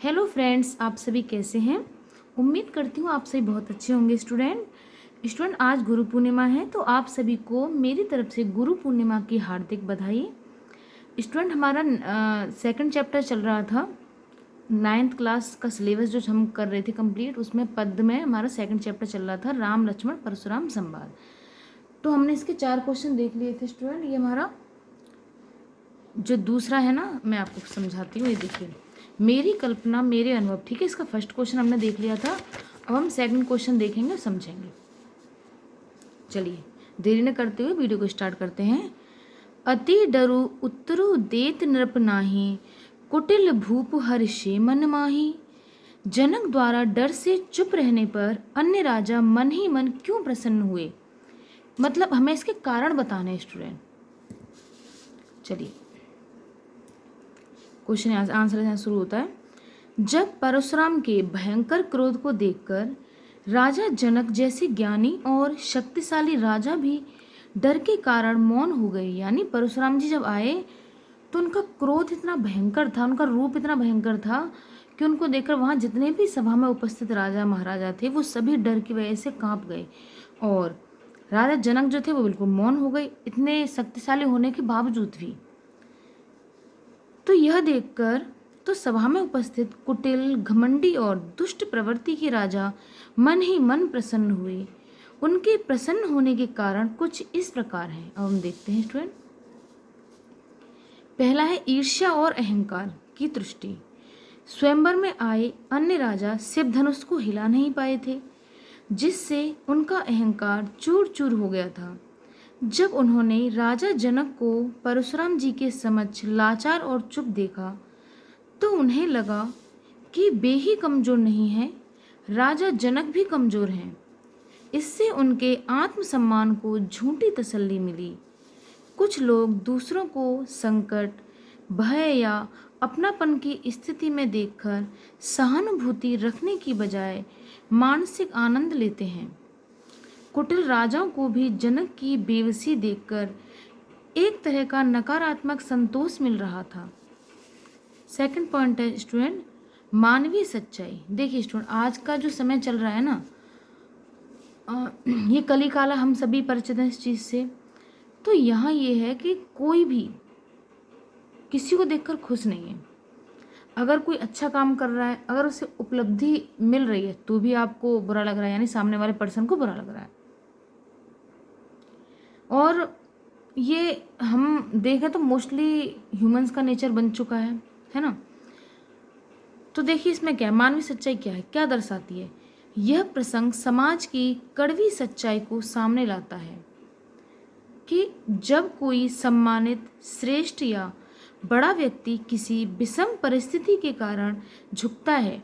Hello friends, आप सभी कैसे हैं। उम्मीद करती हूँ आप सभी बहुत अच्छे होंगे। स्टूडेंट आज गुरु पूर्णिमा है, तो आप सभी को मेरी तरफ से गुरु पूर्णिमा की हार्दिक बधाई। स्टूडेंट हमारा सेकंड चैप्टर चल रहा था, 9th क्लास का सिलेबस जो हम कर रहे थे कंप्लीट, उसमें पद में हमारा सेकंड चैप्टर चल रहा था, राम लक्ष्मण परशुराम संवाद। तो हमने इसके 4 क्वेश्चन देख लिए थे स्टूडेंट। ये हमारा जो दूसरा है ना, मैं आपको समझाती हूँ। ये देखिए, मेरी कल्पना मेरे अनुभव, ठीक है। इसका फर्स्ट क्वेश्चन हमने देख लिया था, अब हम सेकंड क्वेश्चन देखेंगे, समझेंगे। चलिए देरी न करते हुए वीडियो को स्टार्ट करते हैं। अति डरु उत्तरु देत नृप नाही, कुटिल भूप हर्षे मन माही। जनक द्वारा डर से चुप रहने पर अन्य राजा मन ही मन क्यों प्रसन्न हुए। मतलब हमें इसके कारण बताने हैं स्टूडेंट। चलिए क्वेश्चन आंसर यहाँ शुरू होता है। जब परशुराम के भयंकर क्रोध को देखकर राजा जनक जैसे ज्ञानी और शक्तिशाली राजा भी डर के कारण मौन हो गए। यानी परशुराम जी जब आए तो उनका क्रोध इतना भयंकर था, उनका रूप इतना भयंकर था कि उनको देखकर वहाँ जितने भी सभा में उपस्थित राजा महाराजा थे वो सभी डर की वजह से कांप गए, और राजा जनक जो थे वो बिल्कुल मौन हो गए, इतने शक्तिशाली होने के बावजूद भी। तो यह देखकर तो सभा में उपस्थित कुटिल, घमंडी और दुष्ट प्रवृत्ति के राजा मन ही मन प्रसन्न हुए। उनके प्रसन्न होने के कारण कुछ इस प्रकार हैं, अब हम देखते हैं स्टूडेंट। पहला है ईर्ष्या और अहंकार की तुष्टि। स्वयंवर में आए अन्य राजा शिव धनुष को हिला नहीं पाए थे, जिससे उनका अहंकार चूर चूर हो गया था। जब उन्होंने राजा जनक को परशुराम जी के समक्ष लाचार और चुप देखा तो उन्हें लगा कि वे ही कमजोर नहीं हैं, राजा जनक भी कमजोर हैं। इससे उनके आत्मसम्मान को झूठी तसल्ली मिली। कुछ लोग दूसरों को संकट, भय या अपनापन की स्थिति में देखकर सहानुभूति रखने की बजाय मानसिक आनंद लेते हैं। कुटिल राजाओं को भी जनक की बेबसी देखकर एक तरह का नकारात्मक संतोष मिल रहा था। सेकंड पॉइंट है स्टूडेंट, मानवीय सच्चाई। देखिए स्टूडेंट, आज का जो समय चल रहा है ना, ये कली काला, हम सभी परिचित हैं इस चीज़ से। तो यहाँ ये है कि कोई भी किसी को देखकर खुश नहीं है। अगर कोई अच्छा काम कर रहा है, अगर उसे उपलब्धि मिल रही है तो भी आपको बुरा लग रहा है, यानी सामने वाले पर्सन को बुरा लग रहा है। और ये हम देखें तो मोस्टली ह्यूमंस का नेचर बन चुका है ना। तो देखिए इसमें क्या है, मानवीय सच्चाई क्या है, क्या दर्शाती है। यह प्रसंग समाज की कड़वी सच्चाई को सामने लाता है कि जब कोई सम्मानित, श्रेष्ठ या बड़ा व्यक्ति किसी विषम परिस्थिति के कारण झुकता है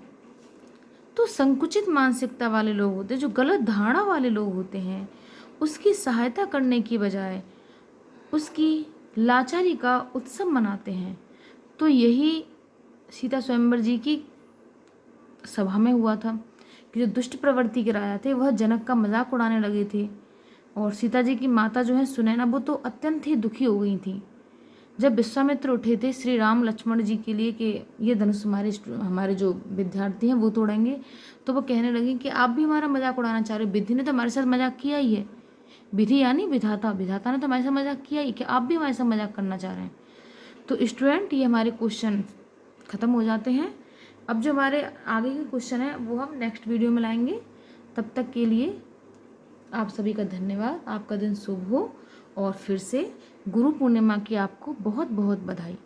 तो संकुचित मानसिकता वाले लोग होते हैं, जो गलत धारणा वाले लोग होते हैं, उसकी सहायता करने की बजाय उसकी लाचारी का उत्सव मनाते हैं। तो यही सीता स्वयंवर जी की सभा में हुआ था कि जो दुष्ट प्रवृत्ति के राजा थे वह जनक का मजाक उड़ाने लगे थे, और सीता जी की माता जो है सुनैना, वो तो अत्यंत ही दुखी हो गई थी। जब विश्वामित्र उठे थे श्री राम लक्ष्मण जी के लिए कि ये धनुष हमारे जो विद्यार्थी हैं वो तोड़ेंगे, तो वो कहने लगी कि आप भी हमारा मजाक उड़ाना चाह रहे हो, विधि ने तो हमारे साथ मजाक किया ही है। विधि यानी विधाता, विधाता ने तो हमारे साथ मजाक किया ही, कि आप भी हमारे साथ मजाक करना चाह रहे हैं। तो स्टूडेंट ये हमारे क्वेश्चन ख़त्म हो जाते हैं। अब जो हमारे आगे के क्वेश्चन है वो हम नेक्स्ट वीडियो में लाएंगे। तब तक के लिए आप सभी का धन्यवाद। आपका दिन शुभ हो, और फिर से गुरु पूर्णिमा की आपको बहुत बहुत बधाई।